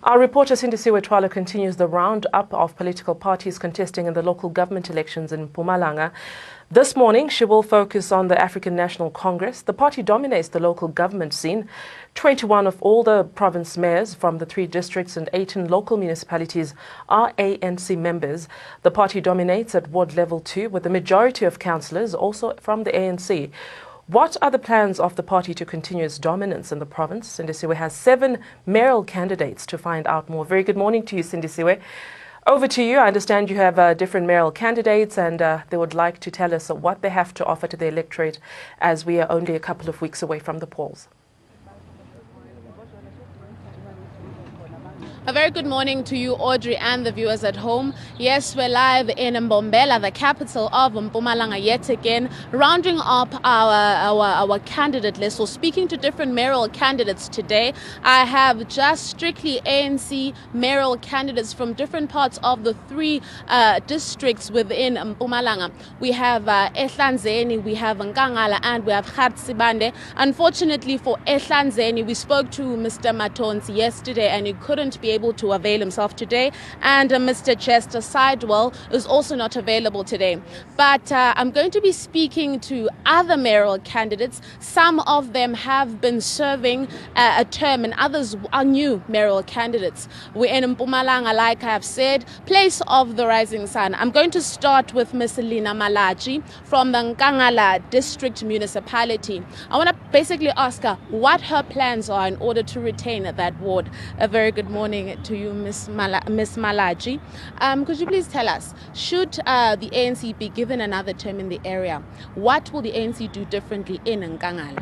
Our reporter Sindisiwe Twala continues the roundup of political parties contesting in the local government elections in Mpumalanga. This morning, she will focus on the African National Congress. The party dominates the local government scene. 21 of all the province mayors from the 3 districts and 18 local municipalities are ANC members. The party dominates at ward level 2, with the majority of councillors also from the ANC. What are the plans of the party to continue its dominance in the province? Sindisiwe has 7 mayoral candidates to find out more. Very good morning to you, Sindisiwe. Over to you. I understand you have different mayoral candidates and they would like to tell us what they have to offer to the electorate as we are only a couple of weeks away from the polls. A very good morning to you, Audrey, and the viewers at home. Yes, we're live in Mbombela, the capital of Mpumalanga, yet again, rounding up our candidate list. So speaking to different mayoral candidates today, I have just strictly ANC mayoral candidates from different parts of the 3 districts within Mpumalanga. We have Ehlanzeni, we have Nkangala, and we have Khatsibande. Unfortunately for Ehlanzeni, we spoke to Mr. Matonsi yesterday and he couldn't be able to avail himself today, and Mr. Chester Sidewell is also not available today. But I'm going to be speaking to other mayoral candidates. Some of them have been serving a term and others are new mayoral candidates. We're in Mpumalanga, like I have said, place of the rising sun. I'm going to start with Ms. Lina Malachi from the Nkangala district municipality. I want to basically ask her what her plans are in order to retain that ward. A very good morning to you, Ms. Malachi. Could you please tell us, should the ANC be given another term in the area, what will the ANC do differently in Nkangala?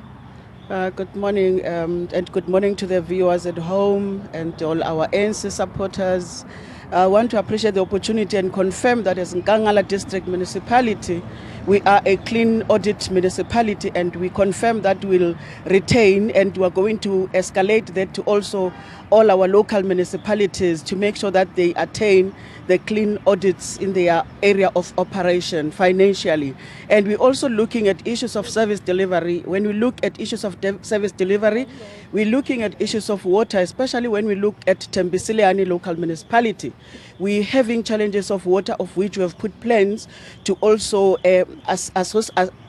Good morning and good morning to the viewers at home and all our ANC supporters. I want to appreciate the opportunity and confirm that as Nkangala District Municipality, we are a clean audit municipality, and we confirm that we'll retain, and we are going to escalate that to also all our local municipalities to make sure that they attain the clean audits in their area of operation financially. And we're also looking at issues of service delivery. When we look at issues of service delivery, we're looking at issues of water, especially when we look at Tembisiliani local municipality. We're having challenges of water, of which we have put plans to also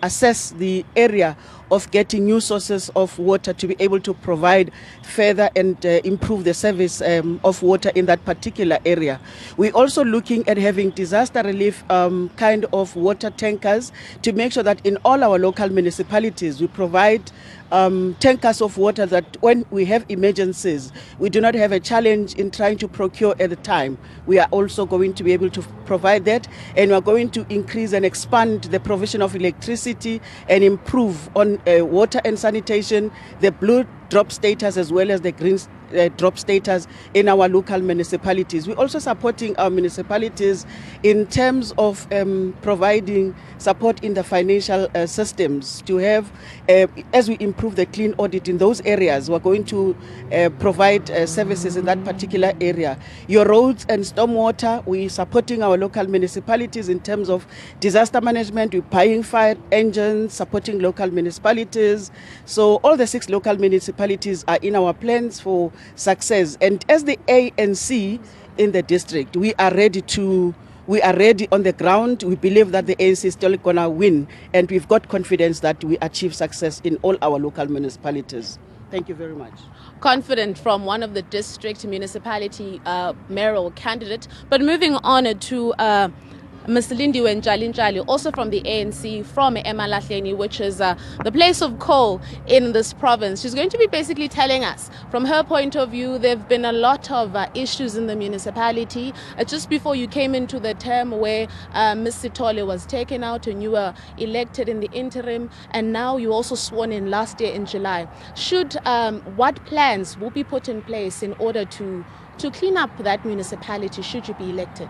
assess the area of getting new sources of water to be able to provide further and improve the service of water in that particular area. We're also looking at having disaster relief kind of water tankers to make sure that in all our local municipalities we provide tankers of water, that when we have emergencies, we do not have a challenge in trying to procure at the time. We are also going to be able to provide that, and we are going to increase and expand the provision of electricity and improve on water and sanitation, the blue drop status as well as the green drop status in our local municipalities. We're also supporting our municipalities in terms of providing support in the financial systems to have, as we improve the clean audit in those areas, we're going to provide services in that particular area. Your roads and stormwater, we're supporting our local municipalities in terms of disaster management. We're buying fire engines, supporting local municipalities. So all the 6 local municipalities are in our plans for success. And as the ANC in the district, we are ready on the ground. We believe that the ANC is still going to win, and we've got confidence that we achieve success in all our local municipalities. Thank you very much. Confident from one of the district municipality mayoral candidate. But moving on to Ms. Lindiwe Njalinjali, also from the ANC, from Mpumalanga, which is the place of coal in this province. She's going to be basically telling us, from her point of view, there have been a lot of issues in the municipality. Just before you came into the term where Ms. Sithole was taken out and you were elected in the interim, and now you also sworn in last year in July. What plans will be put in place in order to clean up that municipality should you be elected?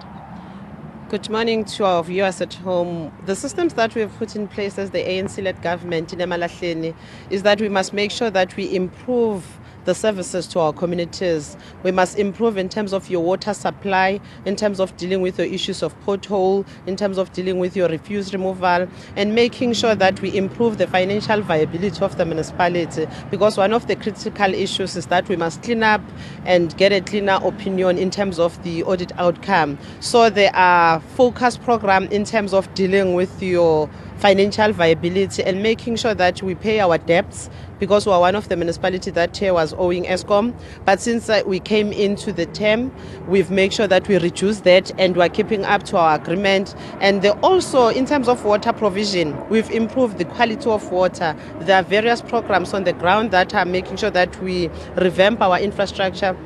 Good morning to our viewers at home. The systems that we have put in place as the ANC-led government in Mpumalanga is that we must make sure that we improve the services to our communities. We must improve in terms of your water supply, in terms of dealing with your issues of pothole, in terms of dealing with your refuse removal, and making sure that we improve the financial viability of the municipality, because one of the critical issues is that we must clean up and get a cleaner opinion in terms of the audit outcome. So there are focus programs in terms of dealing with your financial viability and making sure that we pay our debts, because we are one of the municipalities that was owing ESCOM. But since we came into the term, we've made sure that we reduce that and we're keeping up to our agreement. And also, in terms of water provision, we've improved the quality of water. There are various programs on the ground that are making sure that we revamp our infrastructure.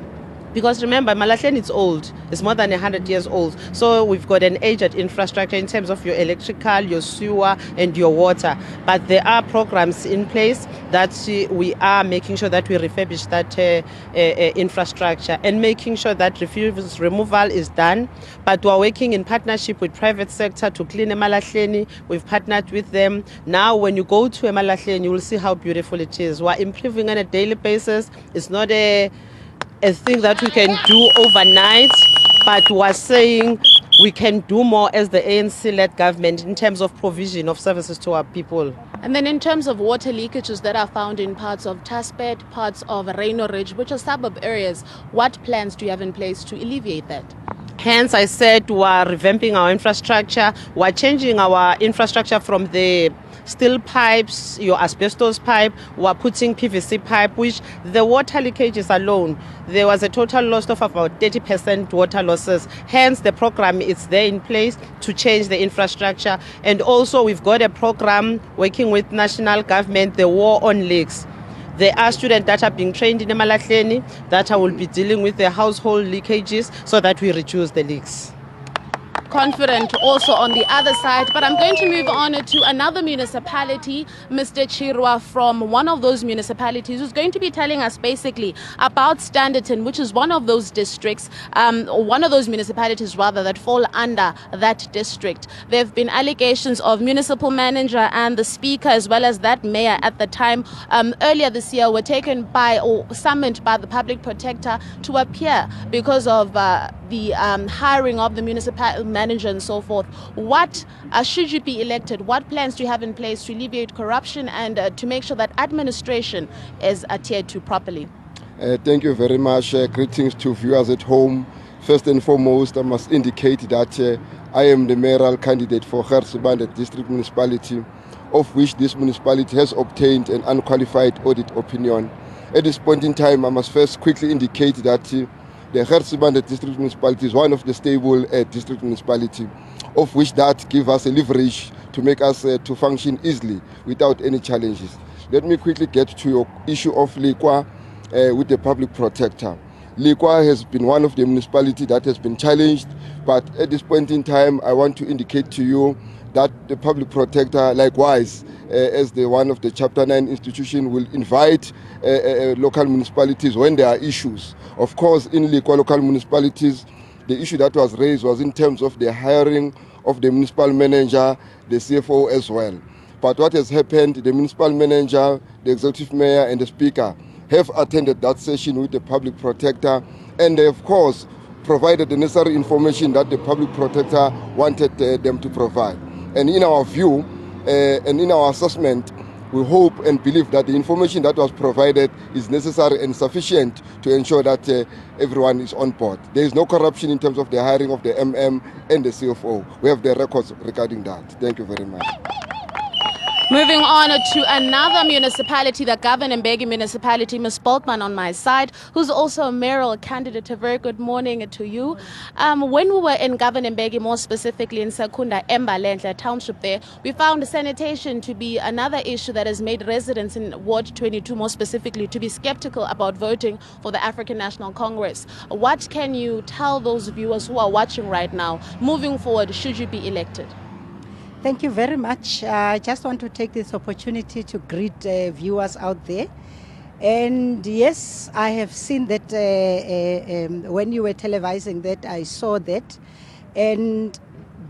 Because remember, Malahleni is old. It's more than 100 years old. So we've got an aged infrastructure in terms of your electrical, your sewer, and your water. But there are programs in place that we are making sure that we refurbish that infrastructure and making sure that refuse removal is done. But we're working in partnership with private sector to clean Malahleni. We've partnered with them. Now, when you go to Malahleni, you will see how beautiful it is. We're improving on a daily basis. It's not a thing that we can do overnight, but we're saying we can do more as the ANC-led government in terms of provision of services to our people. And then in terms of water leakages that are found in parts of Taspet, parts of Reino Ridge, which are suburb areas, what plans do you have in place to alleviate that? Hence, I said we're revamping our infrastructure. We're changing our infrastructure from the steel pipes, your asbestos pipe. We're putting PVC pipe, which the water leakages alone, there was a total loss of about 30% water losses. Hence, the program is there in place to change the infrastructure. And also, we've got a program working with national government, the War on Leaks. There are students that are being trained in Malahleni that will be dealing with the household leakages so that we reduce the leaks. Confident also on the other side, but I'm going to move on to another municipality, Mr. Chirwa from one of those municipalities, who's going to be telling us basically about Standerton, which is one of those districts, one of those municipalities rather, that fall under that district. There have been allegations of municipal manager and the speaker, as well as that mayor at the time, earlier this year, were taken by or summoned by the public protector to appear because of the hiring of the municipal manager and so forth. What should you be elected? What plans do you have in place to alleviate corruption and to make sure that administration is adhered to properly? Thank you very much. Greetings to viewers at home. First and foremost, I must indicate that I am the mayoral candidate for Gersibande District Municipality, of which this municipality has obtained an unqualified audit opinion. At this point in time, I must first quickly indicate that the Gersibande District Municipality is one of the stable district municipality, of which that gives us a leverage to make us to function easily without any challenges. Let me quickly get to your issue of Lekwa with the public protector. Lekwa has been one of the municipalities that has been challenged, but at this point in time, I want to indicate to you that the public protector, likewise, as the one of the Chapter 9 institution, will invite local municipalities when there are issues. Of course, in Lekwa local municipalities, the issue that was raised was in terms of the hiring of the municipal manager, the CFO as well. But what has happened, the municipal manager, the executive mayor and the speaker have attended that session with the public protector, and they of course provided the necessary information that the public protector wanted them to provide. And in our view and in our assessment, we hope and believe that the information that was provided is necessary and sufficient to ensure that everyone is on board. There is no corruption in terms of the hiring of the MM and the CFO. We have the records regarding that. Thank you very much. Moving on to another municipality, the Govan Mbeki municipality, Ms. Boltman on my side, who's also a mayoral candidate. A very good morning to you. When we were in Govan Mbeki, more specifically in Sekunda Embalenhle township there, we found sanitation to be another issue that has made residents in Ward 22, more specifically, to be skeptical about voting for the African National Congress. What can you tell those viewers who are watching right now, moving forward, should you be elected? Thank you very much. I just want to take this opportunity to greet viewers out there. And yes, I have seen that when you were televising that, I saw that. And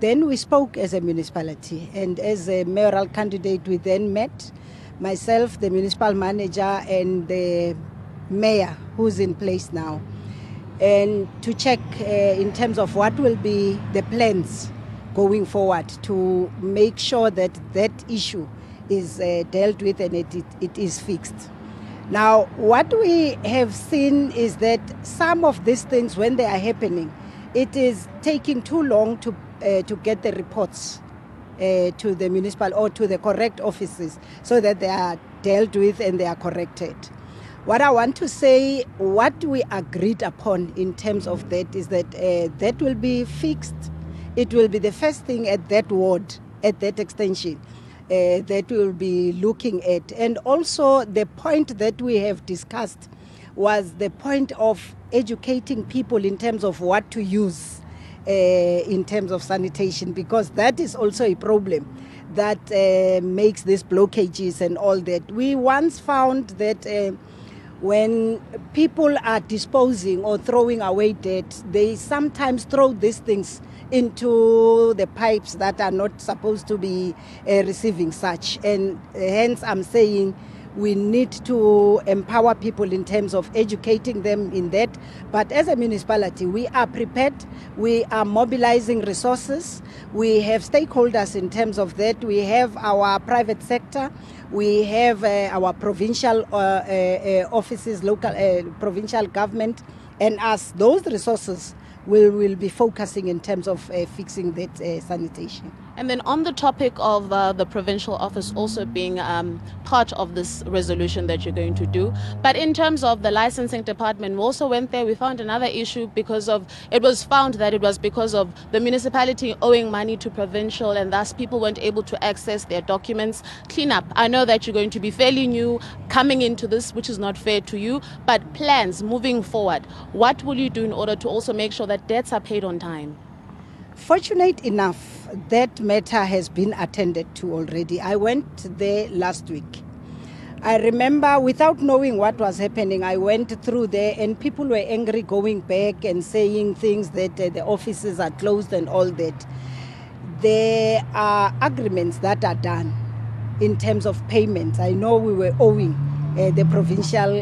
then we spoke as a municipality. And as a mayoral candidate, we then met, myself, the municipal manager, and the mayor who's in place now, and to check in terms of what will be the plans going forward to make sure that that issue is dealt with and it is fixed. Now, what we have seen is that some of these things, when they are happening, it is taking too long to get the reports to the municipal or to the correct offices so that they are dealt with and they are corrected. What I want to say, what we agreed upon in terms of that is that that will be fixed. It will be the first thing at that ward, at that extension, that we'll be looking at. And also the point that we have discussed was the point of educating people in terms of what to use in terms of sanitation, because that is also a problem that makes these blockages and all that. We once found that when people are disposing or throwing away dirt, they sometimes throw these things into the pipes that are not supposed to be receiving such. And hence I'm saying we need to empower people in terms of educating them in that. But as a municipality, we are prepared. We are mobilizing resources. We have stakeholders in terms of that. We have our private sector. We have our provincial offices, local provincial government. And as those resources will be focusing in terms of fixing that sanitation. And then on the topic of the provincial office also being part of this resolution that you're going to do, but in terms of the licensing department, we also went there, we found another issue because of, it was found that it was because of the municipality owing money to provincial and thus people weren't able to access their documents. Cleanup, I know that you're going to be fairly new coming into this, which is not fair to you, but plans moving forward, what will you do in order to also make sure that debts are paid on time? Fortunate enough, that matter has been attended to already. I went there last week. I remember, without knowing what was happening, I went through there and people were angry going back and saying things that the offices are closed and all that. There are agreements that are done in terms of payments. I know we were owing the provincial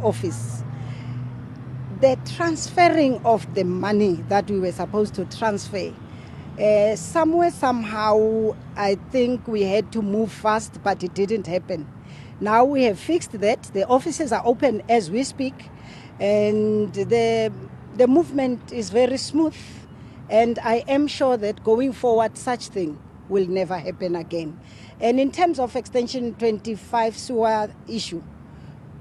office. The transferring of the money that we were supposed to transfer, somewhere, somehow, I think we had to move fast, but it didn't happen. Now we have fixed that. The offices are open as we speak, and the movement is very smooth. And I am sure that going forward, such thing will never happen again. And in terms of Extension 25 sewer issue,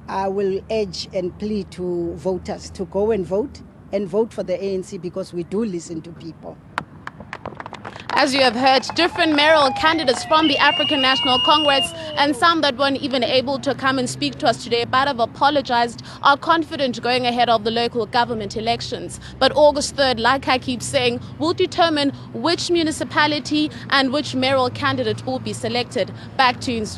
I will urge and plead to voters to go and vote for the ANC, because we do listen to people. As you have heard, different mayoral candidates from the African National Congress and some that weren't even able to come and speak to us today but have apologized, are confident going ahead of the local government elections. But August 3rd, like I keep saying, will determine which municipality and which mayoral candidate will be selected. Back to you in studio.